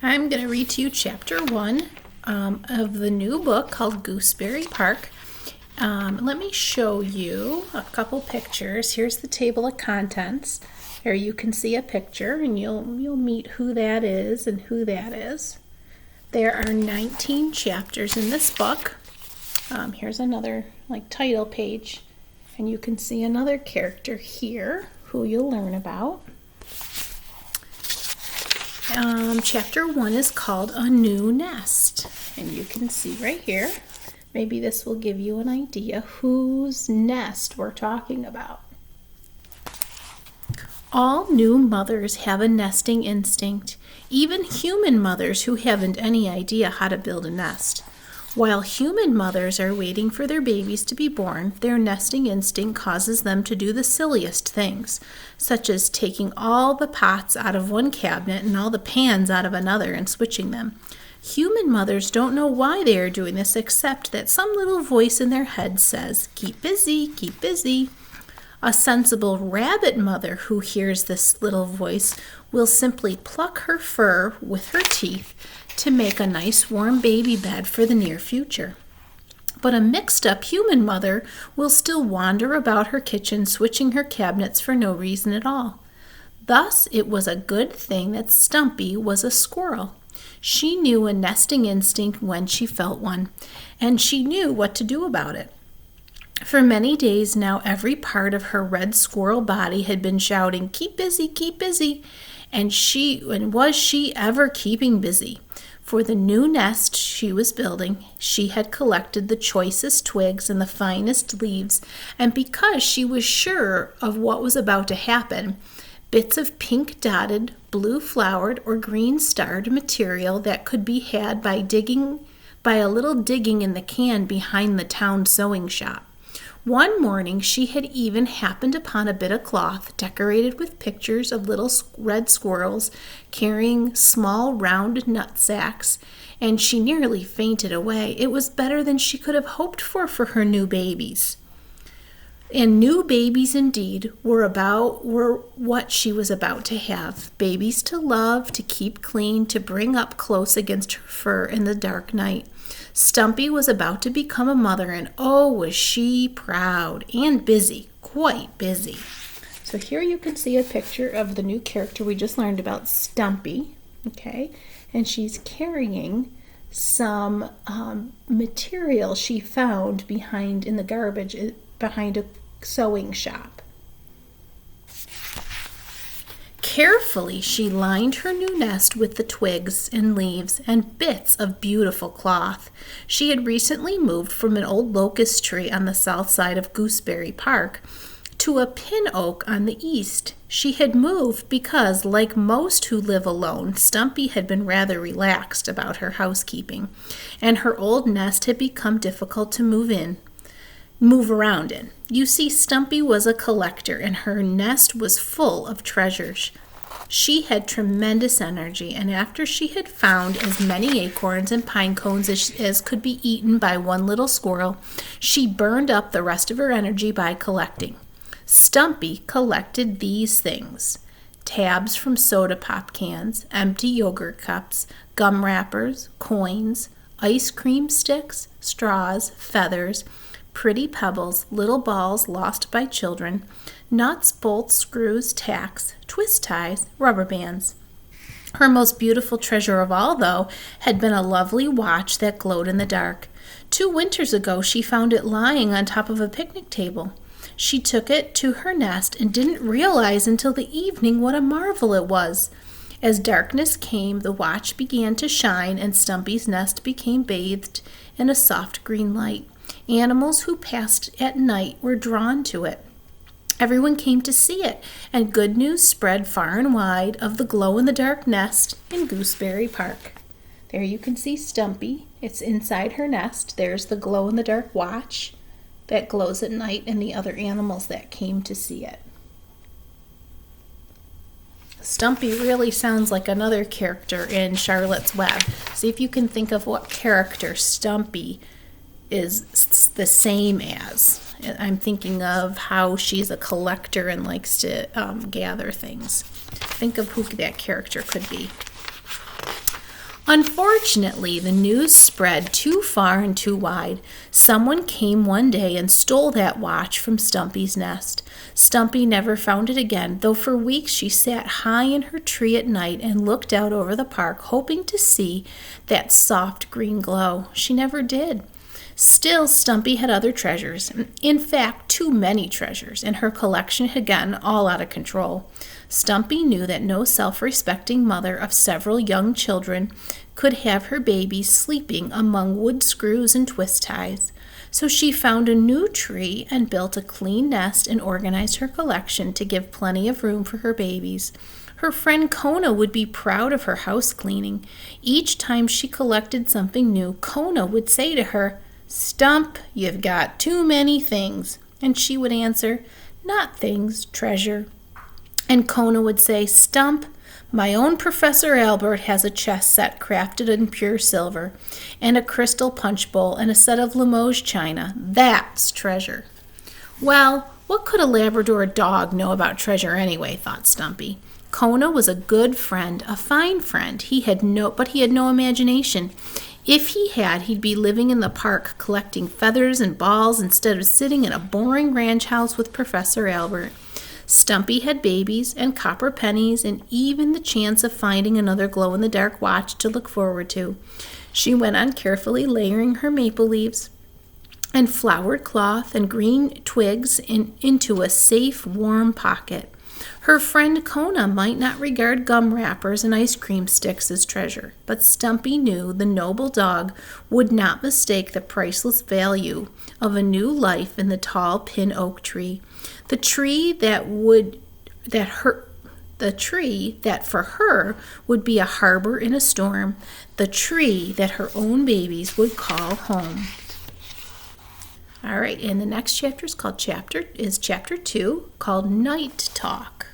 I'm going to read to you chapter 1 of the new book called Goosebery Park. Let me show you a couple pictures. Here's the table of contents. There you can see a picture and you'll meet who that is and who that is. There are 19 chapters in this book. Here's another title page, and you can see another character here who you'll learn about. Chapter 1 is called A New Nest, and you can see right here. Maybe this will give you an idea whose nest we're talking about. All new mothers have a nesting instinct, even human mothers who haven't any idea how to build a nest. While human mothers are waiting for their babies to be born, their nesting instinct causes them to do the silliest things, such as taking all the pots out of one cabinet and all the pans out of another and switching them. Human mothers don't know why they are doing this, except that some little voice in their head says, "Keep busy, keep busy." A sensible rabbit mother who hears this little voice will simply pluck her fur with her teeth to make a nice warm baby bed for the near future. But a mixed-up human mother will still wander about her kitchen switching her cabinets for no reason at all. Thus, it was a good thing that Stumpy was a squirrel. She knew a nesting instinct when she felt one, and she knew what to do about it. For many days now, every part of her red squirrel body had been shouting, "Keep busy, keep busy." And was she ever keeping busy? For the new nest she was building, she had collected the choicest twigs and the finest leaves, and because she was sure of what was about to happen, bits of pink-dotted, blue-flowered, or green-starred material that could be had by a little digging in the can behind the town sewing shop. One morning she had even happened upon a bit of cloth decorated with pictures of little red squirrels carrying small round nut sacks, and she nearly fainted away. It was better than she could have hoped for her new babies. And new babies indeed were what she was about to have. Babies to love, to keep clean, to bring up close against her fur in the dark night. Stumpy was about to become a mother, and oh, was she proud and busy, quite busy. So here you can see a picture of the new character we just learned about, Stumpy, okay? And she's carrying some material she found in the garbage behind a sewing shop. Carefully, she lined her new nest with the twigs and leaves and bits of beautiful cloth. She had recently moved from an old locust tree on the south side of Goosebery Park to a pin oak on the east. She had moved because, like most who live alone, Stumpy had been rather relaxed about her housekeeping, and her old nest had become difficult to move around in. You see, Stumpy was a collector, and her nest was full of treasures. She had tremendous energy, and after she had found as many acorns and pine cones as could be eaten by one little squirrel, she burned up the rest of her energy by collecting. Stumpy collected these things: tabs from soda pop cans, empty yogurt cups, gum wrappers, coins, ice cream sticks, straws, feathers, pretty pebbles, little balls lost by children, nuts, bolts, screws, tacks, twist ties, rubber bands. Her most beautiful treasure of all, though, had been a lovely watch that glowed in the dark. 2 winters ago she found it lying on top of a picnic table. She took it to her nest and didn't realize until the evening what a marvel it was. As darkness came, the watch began to shine, and Stumpy's nest became bathed in a soft green light. Animals who passed at night were drawn to it. Everyone came to see it, and good news spread far and wide of the glow-in-the-dark nest in Goosebery Park. There you can see Stumpy. It's inside her nest. There's the glow-in-the-dark watch that glows at night and the other animals that came to see it. Stumpy really sounds like another character in Charlotte's Web. See if you can think of what character Stumpy is the same as. I'm thinking of how she's a collector and likes to gather things. Think of who that character could be. Unfortunately, the news spread too far and too wide. Someone came one day and stole that watch from Stumpy's nest. Stumpy never found it again, though for weeks she sat high in her tree at night and looked out over the park, hoping to see that soft green glow. She never did. Still, Stumpy had other treasures. In fact, too many treasures, and her collection had gotten all out of control. Stumpy knew that no self-respecting mother of several young children could have her babies sleeping among wood screws and twist ties. So she found a new tree and built a clean nest and organized her collection to give plenty of room for her babies. Her friend Kona would be proud of her house cleaning. Each time she collected something new, Kona would say to her, "Stump, you've got too many things." And she would answer, "Not things, treasure." And Kona would say, "Stump, my own Professor Albert has a chess set crafted in pure silver, and a crystal punch bowl, and a set of Limoges china. That's treasure." Well, what could a Labrador dog know about treasure anyway, thought Stumpy. Kona was a good friend, a fine friend. But he had no imagination. If he had, he'd be living in the park collecting feathers and balls instead of sitting in a boring ranch house with Professor Albert. Stumpy had babies and copper pennies and even the chance of finding another glow-in-the-dark watch to look forward to. She went on carefully layering her maple leaves and flowered cloth and green twigs into a safe, warm pocket. Her friend Kona might not regard gum wrappers and ice cream sticks as treasure, but Stumpy knew the noble dog would not mistake the priceless value of a new life in the tall pin oak tree. The tree that for her would be a harbor in a storm, the tree that her own babies would call home. All right, and the next chapter is chapter 2, called Night Talk.